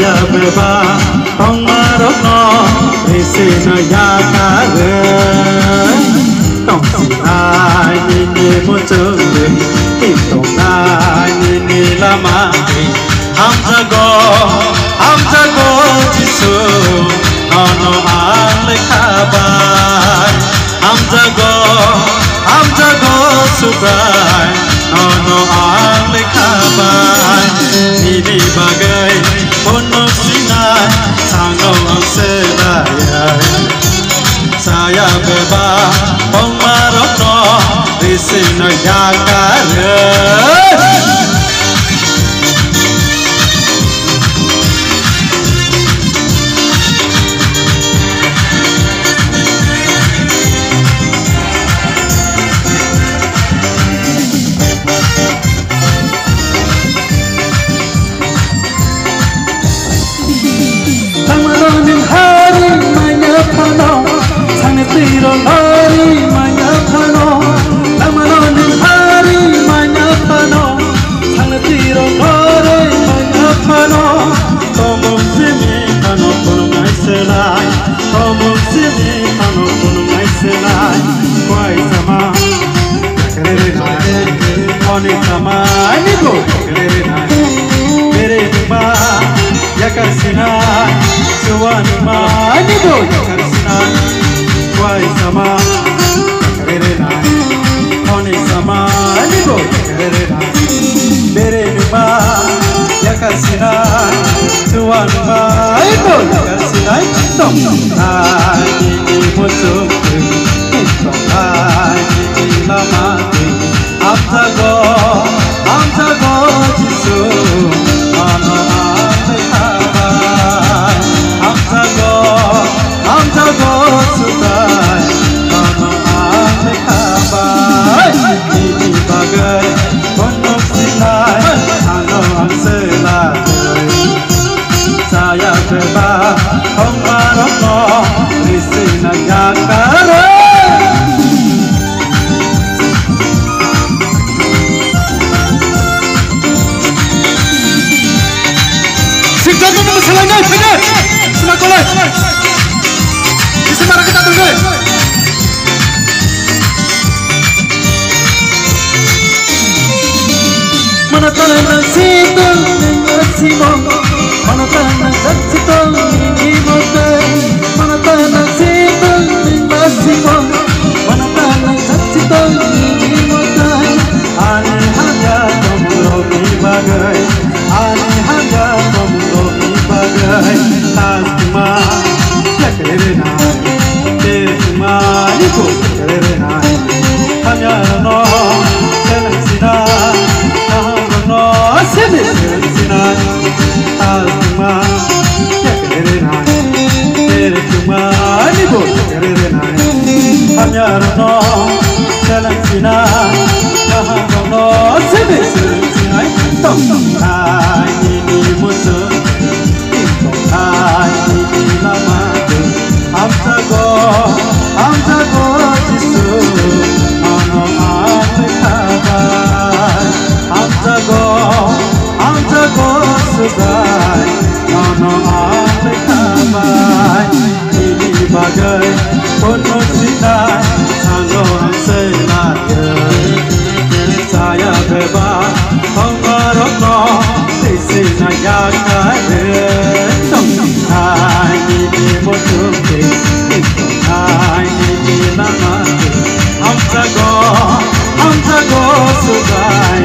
saya beba pengaruh no esena ya kare tong sinai ni muncul itu ni lama ham jago jisu ono ale kabar ham jago subai ono ale kabar ini bagai ponok sinai sangau angselaya saya beba pengaruh no esena ya kare Tiro hari manyapano, lamaronin hari manyapano, sang tiro hari manyapano, tomong simi kano punungai selai, tomong simi kano punungai selai, kuai sama, kerere nai, oni sama, nigo kerere nai, bere nima, yakar sinai, suwani ma, nigo yakar sinai. Kuai sama kerere nai, oni sama nigo kerere nai, bere numa yakar sinai, tuan numa nigo yakar sinai, tong nai ni muncul, tong nai ni lama, am jago jisu, ano ame kabar, am jago subai, ano ame kabar, ini bagai ponok sinai, ano angselai, saya beba pengaruh no, esena ya kare. Sikapnya masalahnya, benar, semakolai. Mari kita tunggu. Mana tanah situ ngasimo, mana tanah situ ini mote, mana tanah situ ngasimo, mana tanah situ ini mote. Ani hanya kamu rogi bagai, ani hanya kamu rogi bagai, tasma kerere nai. Nico kerere nai, hanya no selang sinai, no sebe selang sinai, asma kerere nai, tere cuma nico kerere nai, hanya no selang sinai, no sebe selang sinai, tong nai ini muncul, tong nai ini lama, am jago jisu, ano ame kabar, am jago subai, ano ame kabar, ini bagai ponok sinai, sangau angselai, saya beba pengaruh no, esena ya kare, tong nai ini muncul. Am jago subai,